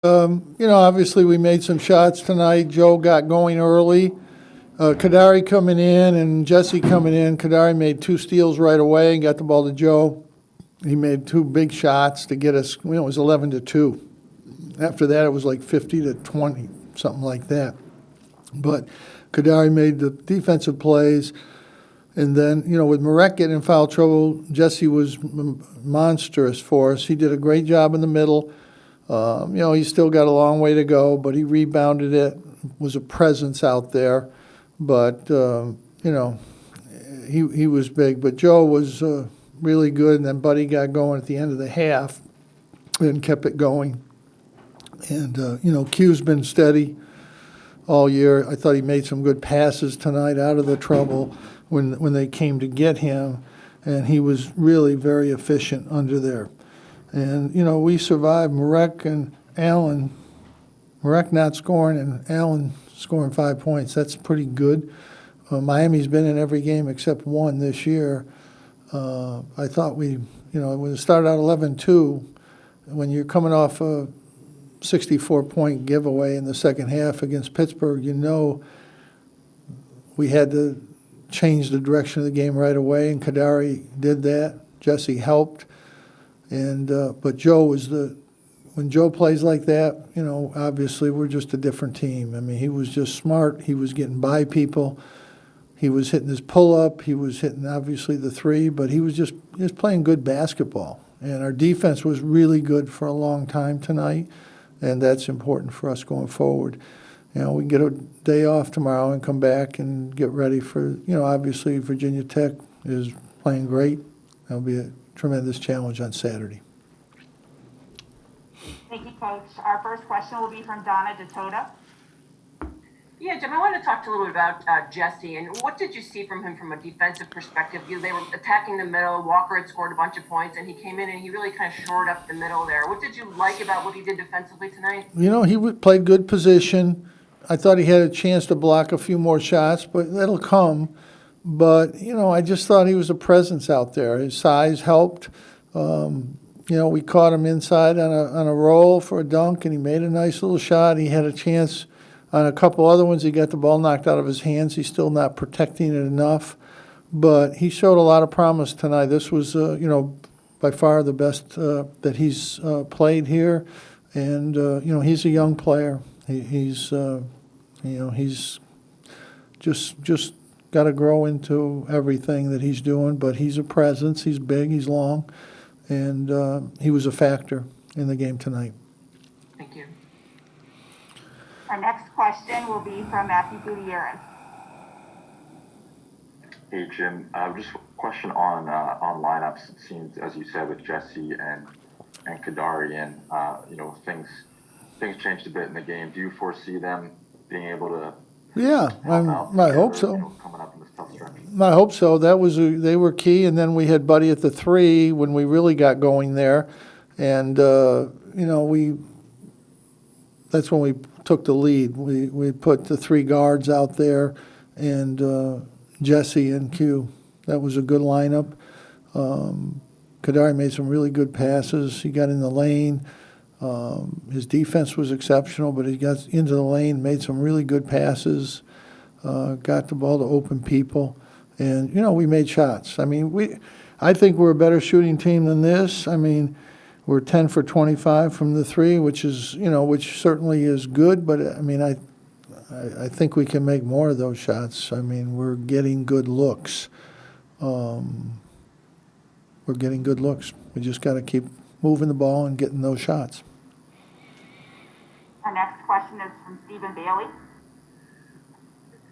Obviously we made some shots tonight. Joe got going early. Kadari coming in and Jesse coming in. Kadari made 2 steals right away and got the ball to Joe. He made 2 big shots to get us, it was 11-2. After that, it was like 50-20, something like that. But Kadari made the defensive plays. And then, with Marek getting in foul trouble, Jesse was monstrous for us. He did a great job in the middle. He's still got a long way to go, but he rebounded it, was a presence out there. But, he was big. But Joe was really good, and then Buddy got going at the end of the half and kept it going. And, Q's been steady all year. I thought he made some good passes tonight out of the trouble when they came to get him, and he was really very efficient under there. And, we survived Marek and Allen. Marek not scoring and Allen scoring 5 points. That's pretty good. Miami's been in every game except one this year. I thought when it started out 11-2, when you're coming off a 64-point giveaway in the second half against Pittsburgh, we had to change the direction of the game right away, and Kadari did that. Jesse helped. But Joe when Joe plays like that, obviously we're just a different team. I mean, he was just smart. He was getting by people. He was hitting his pull-up. He was hitting, obviously, the 3, but he was just playing good basketball. And our defense was really good for a long time tonight, and that's important for us going forward. We can get a day off tomorrow and come back and get ready for, obviously Virginia Tech is playing great. That'll be a tremendous challenge on Saturday. Thank you, Coach. Our first question will be from Donna DeToda. Yeah, Jim, I wanted to talk to you a little bit about Jesse, and what did you see from him from a defensive perspective? They were attacking the middle. Walker had scored a bunch of points, and he came in and he really kind of shored up the middle there. What did you like about what he did defensively tonight? He played good position. I thought he had a chance to block a few more shots, but that'll come. But, I just thought he was a presence out there. His size helped. We caught him inside on a roll for a dunk, and he made a nice little shot. He had a chance on a couple other ones. He got the ball knocked out of his hands. He's still not protecting it enough. But he showed a lot of promise tonight. This was, by far the best that he's played here. And, he's a young player. He's just got to grow into everything that he's doing, but he's a presence. He's big, he's long, and he was a factor in the game tonight. Thank you. Our next question will be from Matthew Gutierrez. Hey, Jim. Just a question on lineups. It seems, as you said, with Jesse and Kadari, and things changed a bit in the game. Do you foresee them being able to? Yeah, I hope so. Coming up in this tough stretch. I hope so. They were key, and then we had Buddy at the 3 when we really got going there, and that's when we took the lead. We put the 3 guards out there, and Jesse and Q. That was a good lineup. Kadari made some really good passes. He got in the lane. His defense was exceptional, but he got into the lane, made some really good passes, got the ball to open people, and we made shots. I mean, I think we're a better shooting team than this. I mean, we're 10 for 25 from the 3, which certainly is good, but I mean, I think we can make more of those shots. I mean, we're getting good looks. We just got to keep moving the ball and getting those shots. Our next question is from Stephen Bailey.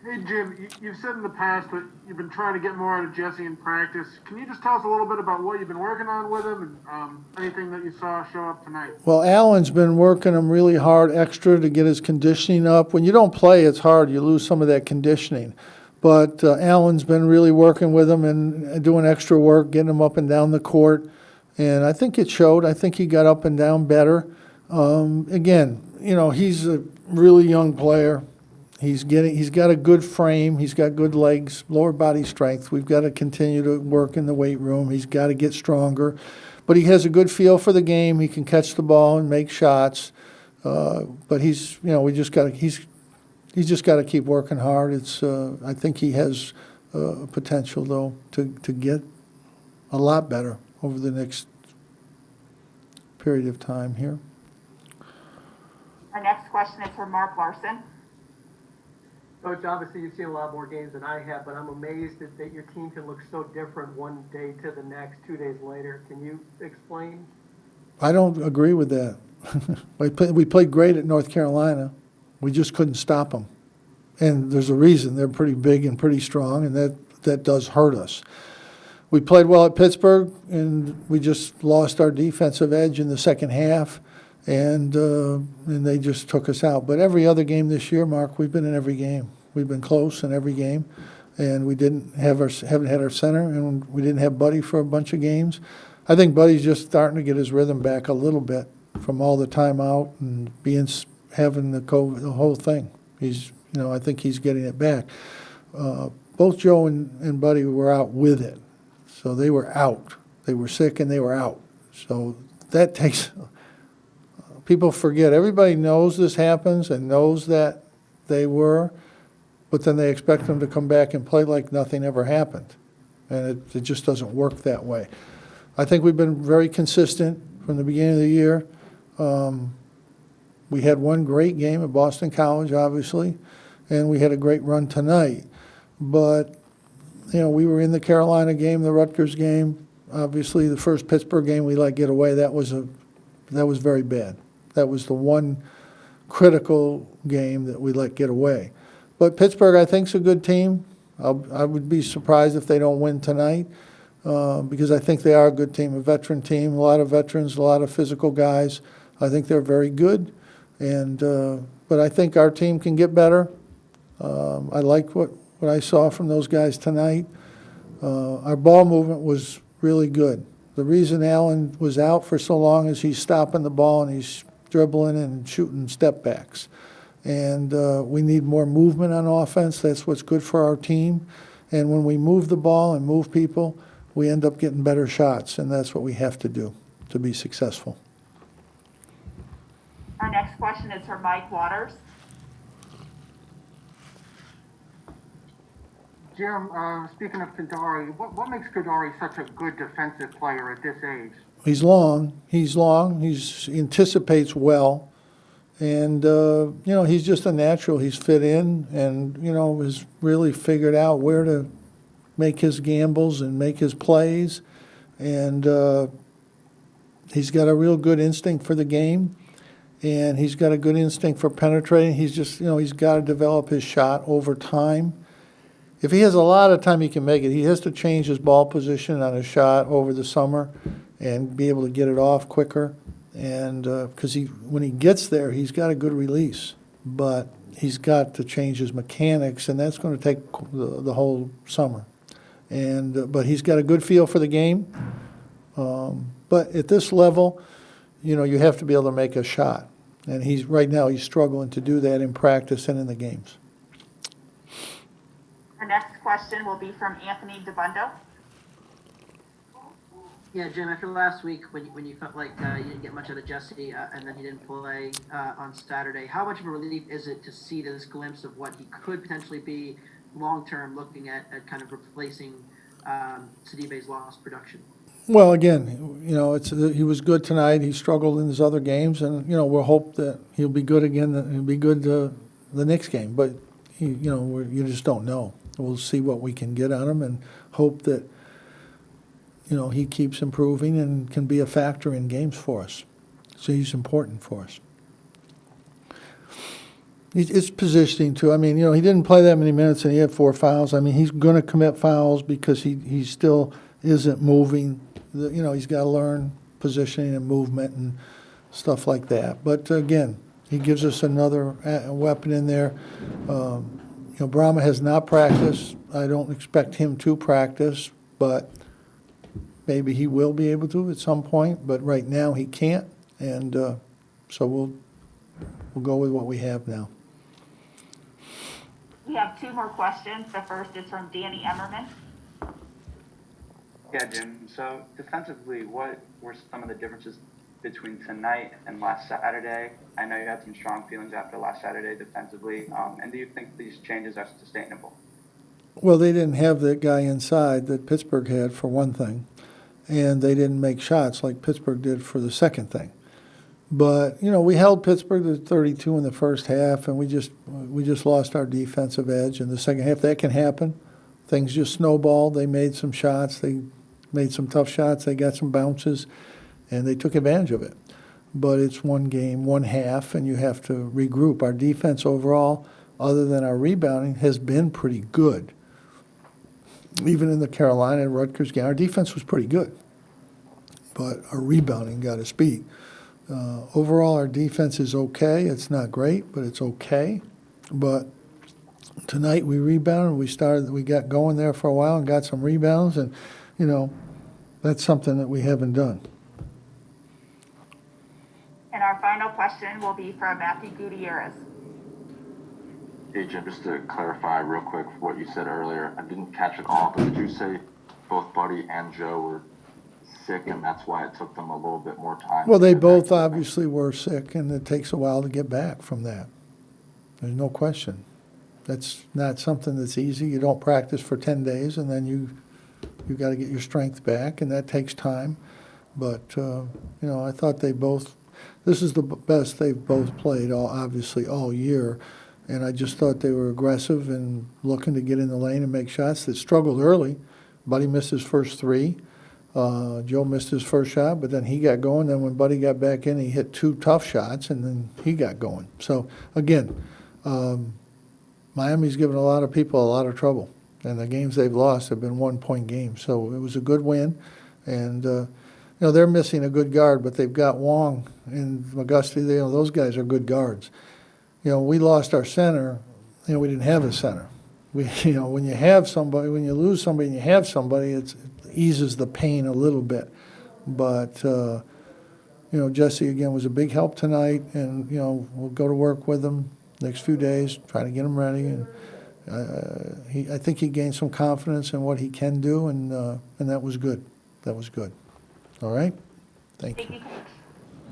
Hey, Jim, you've said in the past that you've been trying to get more out of Jesse in practice. Can you just tell us a little bit about what you've been working on with him and anything that you saw show up tonight? Well, Allen's been working him really hard extra to get his conditioning up. When you don't play, it's hard. You lose some of that conditioning. But Allen's been really working with him and doing extra work, getting him up and down the court. And I think it showed. I think he got up and down better. Again, he's a really young player. He's got a good frame. He's got good legs, lower body strength. We've got to continue to work in the weight room. He's got to get stronger. But he has a good feel for the game. He can catch the ball and make shots. But he's, we just got to, he's just got to keep working hard. I think he has potential, though, to get a lot better over the next period of time here. Our next question is from Mark Larson. Coach, obviously you've seen a lot more games than I have, but I'm amazed that your team can look so different one day to the next, 2 days later. Can you explain? I don't agree with that. We played great at North Carolina. We just couldn't stop them. And there's a reason. They're pretty big and pretty strong, and that does hurt us. We played well at Pittsburgh, and we just lost our defensive edge in the second half, and they just took us out. But every other game this year, Mark, we've been in every game. We've been close in every game, and we haven't had our center, and we didn't have Buddy for a bunch of games. I think Buddy's just starting to get his rhythm back a little bit from all the time out and having the COVID, the whole thing. I think he's getting it back. Both Joe and Buddy were out with it. So they were out. They were sick and they were out. So that takes, people forget. Everybody knows this happens and knows that they were, but then they expect them to come back and play like nothing ever happened. And it just doesn't work that way. I think we've been very consistent from the beginning of the year. We had one great game at Boston College, obviously, and we had a great run tonight. But, we were in the Carolina game, the Rutgers game. Obviously, the first Pittsburgh game we let get away, that was very bad. That was the one critical game that we let get away. But Pittsburgh, I think, is a good team. I would be surprised if they don't win tonight because I think they are a good team, a veteran team, a lot of veterans, a lot of physical guys. I think they're very good. But I think our team can get better. I like what I saw from those guys tonight. Our ball movement was really good. The reason Allen was out for so long is he's stopping the ball and he's dribbling and shooting step backs. And we need more movement on offense. That's what's good for our team. And when we move the ball and move people, we end up getting better shots, and that's what we have to do to be successful. Our next question is from Mike Waters. Jim, speaking of Kadari, what makes Kadari such a good defensive player at this age? He's long. He anticipates well. And, he's just a natural. He's fit in and, has really figured out where to make his gambles and make his plays. And he's got a real good instinct for the game. And he's got a good instinct for penetrating. He's just, he's got to develop his shot over time. If he has a lot of time, he can make it. He has to change his ball position on his shot over the summer and be able to get it off quicker. And because when he gets there, he's got a good release. But he's got to change his mechanics, and that's going to take the whole summer. And but he's got a good feel for the game. But at this level, you have to be able to make a shot. And right now he's struggling to do that in practice and in the games. Our next question will be from Anthony DeBundo. Yeah, Jim, after last week when you felt like you didn't get much out of Jesse and then he didn't play on Saturday, how much of a relief is it to see this glimpse of what he could potentially be long-term, looking at kind of replacing Sidibe's lost production? Well, again, he was good tonight. He struggled in his other games, and we'll hope that he'll be good again. He'll be good the next game. But you just don't know. We'll see what we can get on him, and hope that he keeps improving and can be a factor in games for us. So he's important for us. It's positioning too. I mean, he didn't play that many minutes, and he had 4 fouls. I mean, he's going to commit fouls because he still isn't moving. He's got to learn positioning and movement and stuff like that. But again, he gives us another weapon in there. Brahma has not practiced. I don't expect him to practice, but maybe he will be able to at some point. But right now he can't, and so we'll go with what we have now. We have 2 more questions. The first is from Danny Emmerman. Yeah, Jim. So defensively, what were some of the differences between tonight and last Saturday? I know you had some strong feelings after last Saturday defensively, and do you think these changes are sustainable? Well, they didn't have that guy inside that Pittsburgh had, for one thing, and they didn't make shots like Pittsburgh did for the second thing. But, we held Pittsburgh to 32 in the first half, and we just lost our defensive edge in the second half. That can happen. Things just snowballed. They made some shots. They made some tough shots. They got some bounces, and they took advantage of it. But it's one game, one half, and you have to regroup. Our defense overall, other than our rebounding, has been pretty good. Even in the Carolina and Rutgers game, our defense was pretty good. But our rebounding got us beat. Overall, our defense is okay. It's not great, but it's okay. But tonight we rebounded. We got going there for a while and got some rebounds, and that's something that we haven't done. And our final question will be from Matthew Gutierrez. Hey, Jim, just to clarify real quick what you said earlier, I didn't catch it all, but did you say both Buddy and Joe were sick, and that's why it took them a little bit more time? Well, they both obviously were sick, and it takes a while to get back from that. There's no question. That's not something that's easy. You don't practice for 10 days, and then you got to get your strength back, and that takes time. But, I thought this is the best they've both played, obviously, all year. And I just thought they were aggressive and looking to get in the lane and make shots. They struggled early. Buddy missed his first three. Joe missed his first shot, but then he got going. Then when Buddy got back in, he hit two tough shots, and then he got going. So, again, Miami's given a lot of people a lot of trouble. And the games they've lost have been one-point games. So it was a good win. And, they're missing a good guard, but they've got Wong and McGusty. Those guys are good guards. We lost our center. We didn't have a center. When you lose somebody and you have somebody, it eases the pain a little bit. But, Jesse, again, was a big help tonight, and, we'll go to work with him next few days, try to get him ready. And I think he gained some confidence in what he can do, and that was good. That was good. All right? Thank you. Thank you, Coach.